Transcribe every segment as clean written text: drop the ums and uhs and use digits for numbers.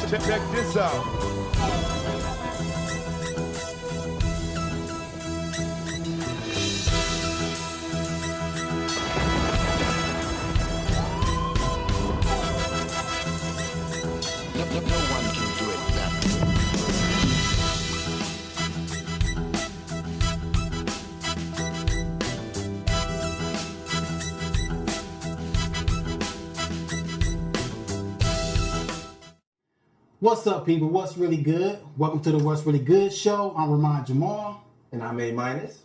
Check this out. No one can do it that way. What's up, people? What's really good? Welcome to the What's Really Good show. I'm Ramon Jamal. And I'm A Minus.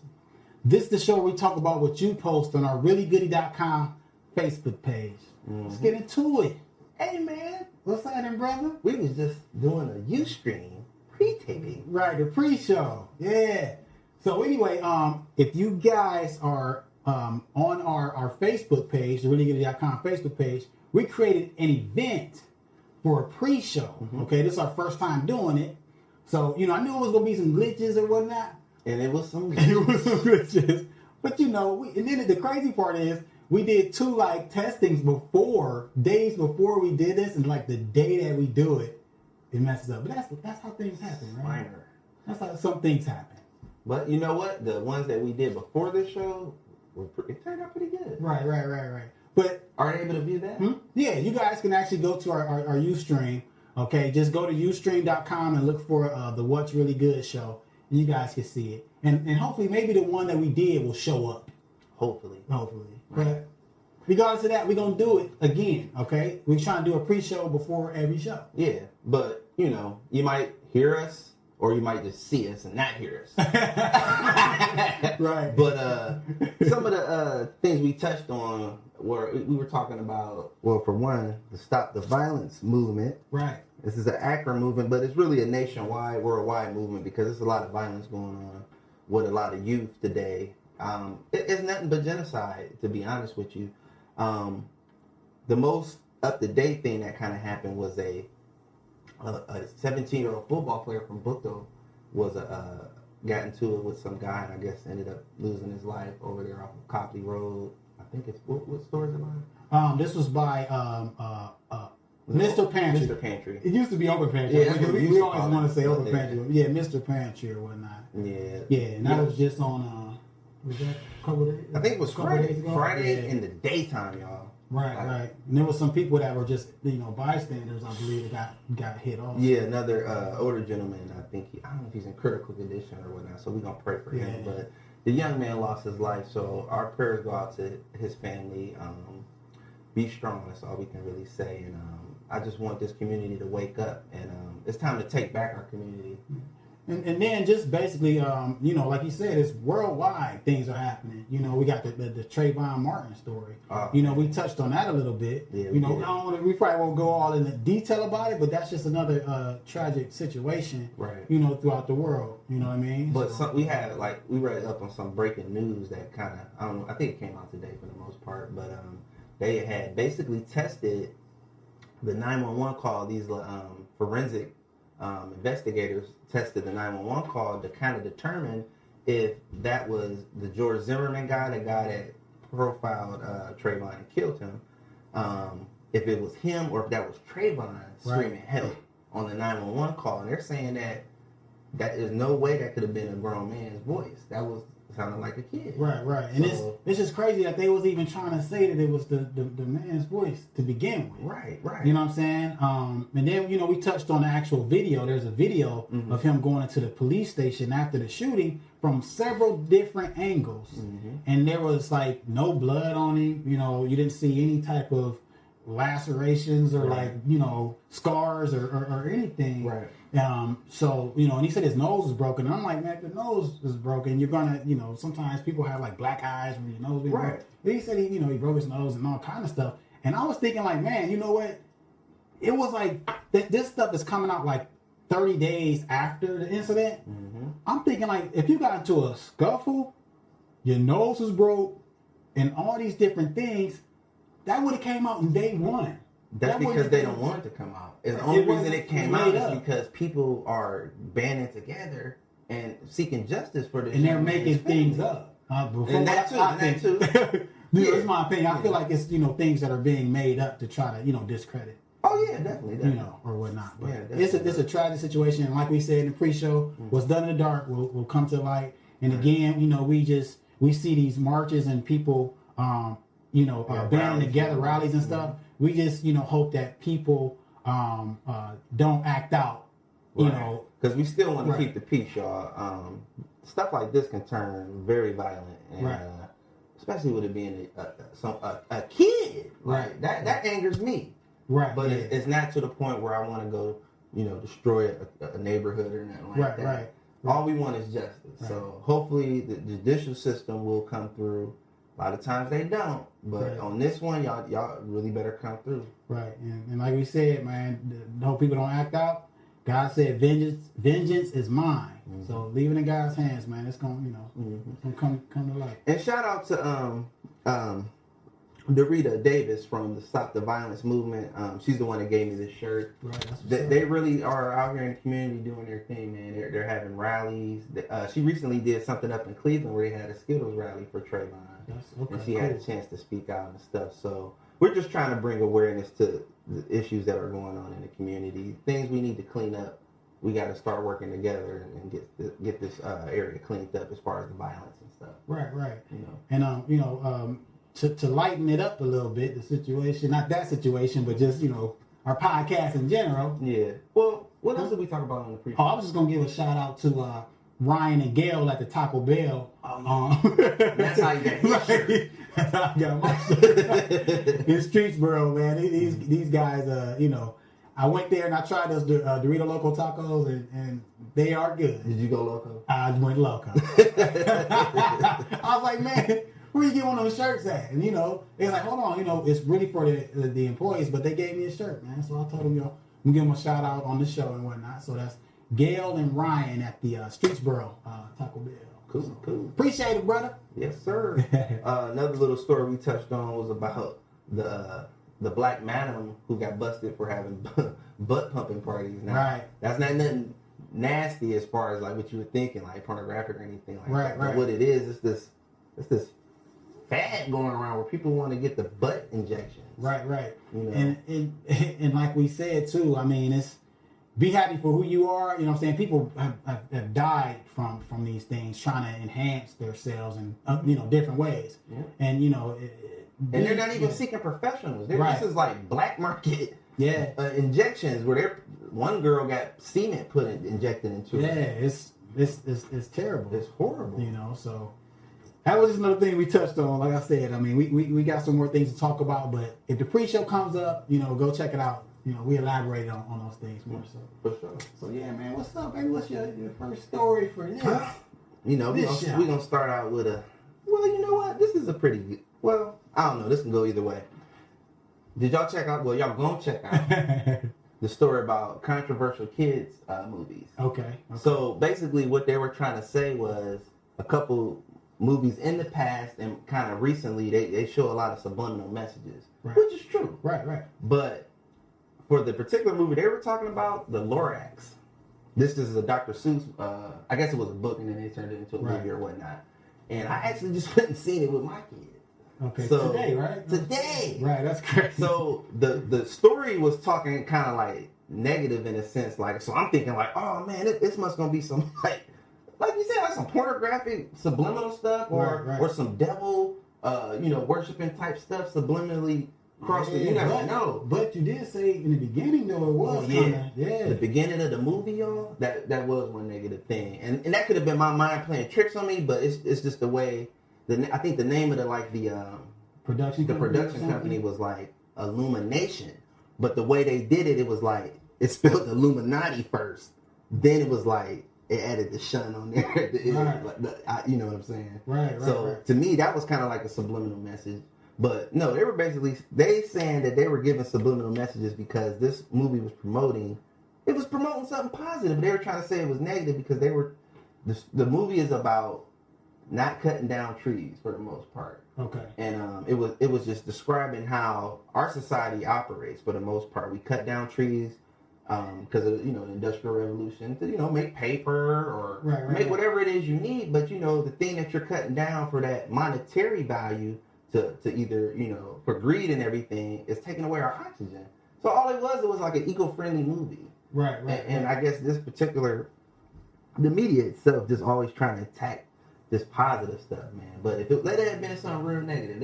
This is the show where we talk about what you post on our reallygoody.com Facebook page. Let's get into it. Hey, man. What's happening, brother? We was just doing a Ustream pre-taping. Right, the pre-show. Yeah. So anyway, if you guys are on our Facebook page, the reallygoody.com Facebook page, we created an event for a pre-show. Okay, this is our first time doing it. So, I knew it was going to be some glitches or whatnot. And it was some glitches. But, and then the crazy part is, we did two, testings days before we did this, and, the day that we do it, it messes up. But that's how things happen, right? Minor. That's how some things happen. But you know what? The ones that we did before this show, it turned out pretty good. Right. But are they able to view that? Yeah, you guys can actually go to our Ustream. Okay, just go to ustream.com and look for the What's Really Good show, and you guys can see it. And hopefully, maybe the one that we did will show up. Hopefully. Right. But regardless of that, we're going to do it again, okay? We're trying to do a pre-show before every show. Yeah, but, you might hear us, or you might just see us and not hear us. Right. But some of the things we touched on we were talking about, well, for one, the Stop the Violence movement. Right. This is an Akron movement, but it's really a nationwide, worldwide movement because there's a lot of violence going on with a lot of youth today. It's nothing but genocide, to be honest with you. The most up-to-date thing that kind of happened was a 17-year-old football player from Bucto got into it with some guy and I guess ended up losing his life over there off of Copley Road. I think it's, what store is it by? This was by Mr. Pantry. Mr. Pantry. It used to be Open Pantry. Yeah, we always want to say Open Pantry. Yeah, Mr. Pantry or whatnot. Yeah, and that was just on, was that a couple of days? I think it was Friday. Friday yeah. in the daytime, y'all. Right. And there was some people that were just, bystanders, I believe, that got hit off. Yeah, another older gentleman, I don't know if he's in critical condition or whatnot, so we're going to pray for him. But the young man lost his life, so our prayers go out to his family. Be strong, that's all we can really say. And I just want this community to wake up, and it's time to take back our community. And then just basically, like you said, it's worldwide things are happening. We got the Trayvon Martin story. We touched on that a little bit. Yeah, we probably won't go all into detail about it, but that's just another tragic situation, right? Throughout the world. You know what I mean? But we had, we read up on some breaking news that kind of, I don't know, I think it came out today for the most part, but they had basically tested the 911 call. These forensic investigators tested the 911 call to kind of determine if that was the George Zimmerman guy, the guy that profiled Trayvon and killed him, if it was him or if that was Trayvon screaming help on the 911 call. And they're saying that is no way that could have been a grown man's voice. That was sounding like a kid. Right. And it's just crazy that they was even trying to say that it was the man's voice to begin with. Right. You know what I'm saying? And then, we touched on the actual video. There's a video of him going into the police station after the shooting from several different angles. And there was no blood on him. You didn't see any type of lacerations or scars or anything. Right. So, and he said his nose was broken. And I'm like, man, if the nose is broken, you're gonna, sometimes people have black eyes when your nose is broken. But he said he broke his nose and all kind of stuff. And I was thinking man, you know what? It was this stuff is coming out 30 days after the incident. I'm thinking if you got into a scuffle, your nose was broke, and all these different things, that would have came out in day one. That's because they don't want it to come out. And the only reason it came out is because people are banding together and seeking justice for this. And they're making things up. And that too. It's my opinion. I feel like it's things that are being made up to try to discredit. Oh Oh yeah, definitely. You know, or whatnot. But Yeah, it's a tragic situation. And like we said in the pre-show, what's done in the dark will come to light. And again, you know, we see these marches and people, banding together, rallies and stuff. We just, you know, hope that people don't act out, you know. Because we still want to keep the peace, y'all. Stuff like this can turn very violent. And, especially with it being a kid. Right. That angers me. Right. But it's not to the point where I want to go, you know, destroy a neighborhood or nothing like that. Right. All we want is justice. Right. So hopefully the judicial system will come through. A lot of times they don't. But on this one, y'all really better come through. Right. And like we said, man, hope people don't act out. God said, vengeance is mine. Mm-hmm. So leave it in God's hands, man. It's going, you know, it's going to come to light. And shout out to Dorita Davis from the Stop the Violence movement. She's the one that gave me this shirt. Right. They really are out here in the community doing their thing, man. They're having rallies. She recently did something up in Cleveland where they had a Skittles rally for Trayvon. And she had a chance to speak out and stuff. So we're just trying to bring awareness to the issues that are going on in the community. Things we need to clean up. We got to start working together and get this area cleaned up as far as the violence and stuff. Right. You know, and to lighten it up a little bit, the situation, not that situation, but just, you know, our podcast in general. Yeah. Well, what else did we talk about on the pre-show? Oh, I was just gonna give a shout out to Ryan and Gail at the Taco Bell. That's how you got your shirt. That's how I got my shirt. In Streetsboro, man. These guys, you know, I went there and I tried those Doritos Locos tacos, and they are good. Did you go loco? I went loco. I was like, man, where you get one of those shirts at? And, you know, they're like, hold on, you know, it's really for the employees, but they gave me a shirt, man. So I told them, yo, I'm give them a shout out on the show and whatnot. So that's Gail and Ryan at the Streetsboro Taco Bell. Cool. Appreciate it, brother. Yes, sir. Another little story we touched on was about the black madam who got busted for having butt pumping parties. Now, that's not nothing nasty as far as like what you were thinking, like pornographic or anything like that. But what it is, it's this fad going around where people want to get the butt injections. Right. You know? And like we said too, I mean, it's be happy for who you are. You know what I'm saying? People have died from these things, trying to enhance themselves in you know, different ways. Yeah. And you know, and they're not even seeking professionals. This is like black market injections where one girl got cement injected into her. Yeah, it's terrible. It's horrible. You know, so that was just another thing we touched on. Like I said, I mean, we got some more things to talk about, but if the pre-show comes up, you know, go check it out. You know, we elaborated on those things more so. For sure. So yeah, man, what's up, baby? What's your first story for this? You know, we're gonna start out with well, you know what? This is a pretty good, well, I don't know, this can go either way. Did y'all check out, y'all gonna check out the story about controversial kids movies. Okay. So basically what they were trying to say was a couple movies in the past and kind of recently, they show a lot of subliminal messages, which is true. Right. But for the particular movie they were talking about, The Lorax, this is a Dr. Seuss, I guess it was a book and then they turned it into a movie or whatnot. And I actually just went and seen it with my kids. Okay, so, today, right? Today. Right, that's crazy. So the story was talking kind of like negative in a sense, like, so I'm thinking like, oh man, this must gonna be some like you said, like some pornographic subliminal stuff or some devil, you know, worshiping type stuff subliminally across the, you never know. But you did say in the beginning though it was the beginning of the movie, y'all, that was one negative thing. And that could have been my mind playing tricks on me, but it's just the way I think the name of the production company was like Illumination. But the way they did it, it was like it spelled Illuminati first. Then it was like it added the shun on there. You know what I'm saying? Right. So to me, that was kind of like a subliminal message. But no, they were basically saying that they were giving subliminal messages because this movie was promoting something positive. They were trying to say it was negative because the movie is about not cutting down trees for the most part. Okay. And it was just describing how our society operates for the most part. We cut down trees because of, you know, the Industrial Revolution to, you know, make paper or make whatever it is you need. But, you know, the thing that you're cutting down for that monetary value to either, you know, for greed and everything is taking away our oxygen. So all it was like an eco-friendly movie. Right. And I guess this particular, the media itself just always trying to attack this positive stuff, man. But if it had been something real negative,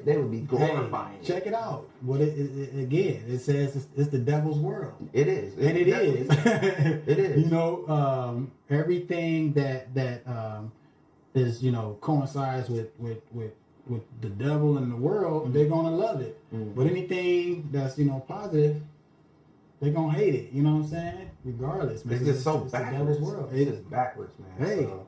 they would be glorifying. Hey, check it out. What again? It says it's the devil's world. It is, and it is. It is. You know, everything that is coincides with the devil and the world, they're gonna love it. But anything that's positive, they're gonna hate it. You know what I'm saying? Regardless, man. It's just so it's backwards. The devil's world. It's just backwards, man. Hey. So,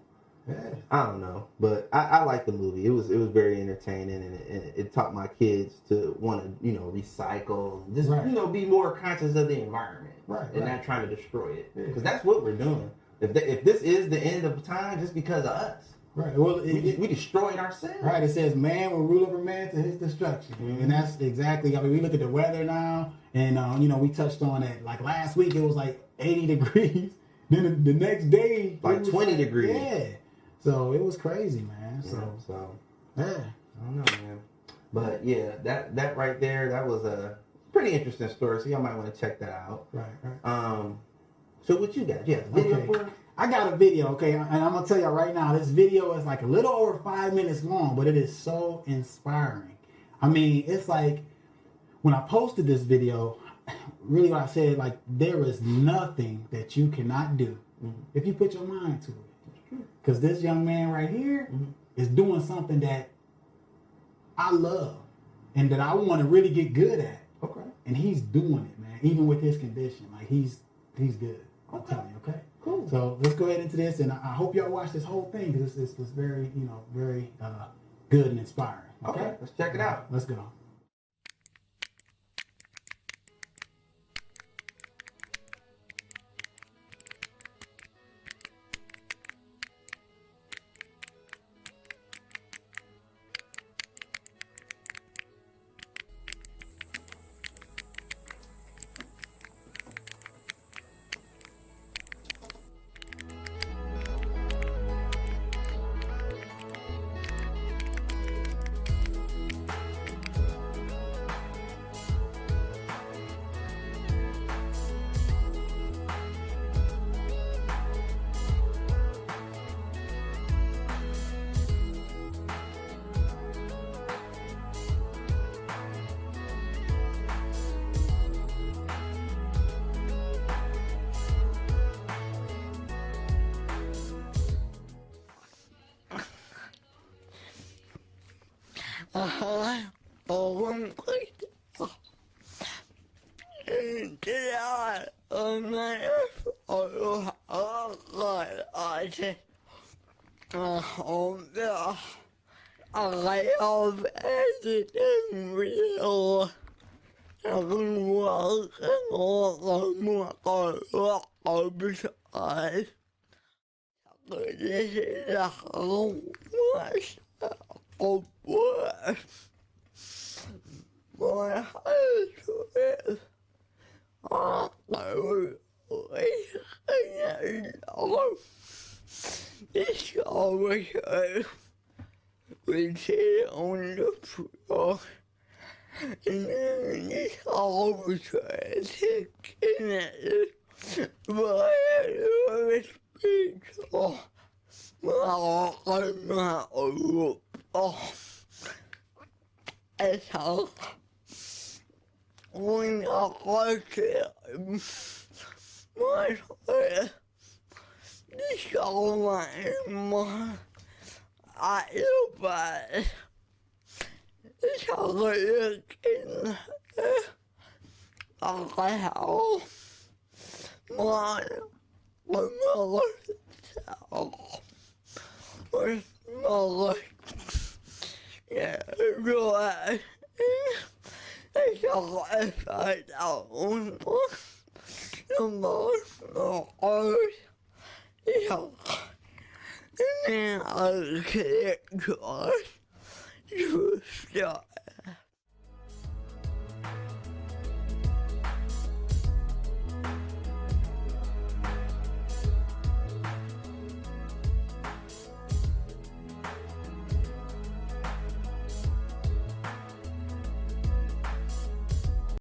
I don't know, but I like the movie. It was very entertaining, and it taught my kids to want to recycle, and just be more conscious of the environment, and not trying to destroy it, because that's what we're doing. If this is the end of time, just because of us, right? Well, we destroyed ourselves. Right. It says man will rule over man to his destruction, and that's exactly. I mean, we look at the weather now, and we touched on it. Like last week, it was like 80 degrees. Then the next day, like 20 degrees. Yeah. So it was crazy, man. So I don't know, man. But yeah, that right there, that was a pretty interesting story. So y'all might want to check that out. Right. So what you got? Yeah, video for it? I got a video, okay, and I'm gonna tell y'all right now, this video is like a little over 5 minutes long, but it is so inspiring. I mean, it's like when I posted this video, really what I said, like there is nothing that you cannot do if you put your mind to it. Because this young man right here is doing something that I love and that I want to really get good at. Okay. And he's doing it, man, even with his condition. Like he's good. I'm telling you, okay? Cool. So let's go ahead into this, and I hope y'all watch this whole thing because it's very, very good and inspiring. Okay? Let's check it out. Let's go. We sit on the floor and then it's always taking it. But it's peaceful. It's all when I watch it, my head is all my I feel bad. It's all like in a house. My mother with mother. Yeah, right. It's all upside down. The more yeah. And then I get to start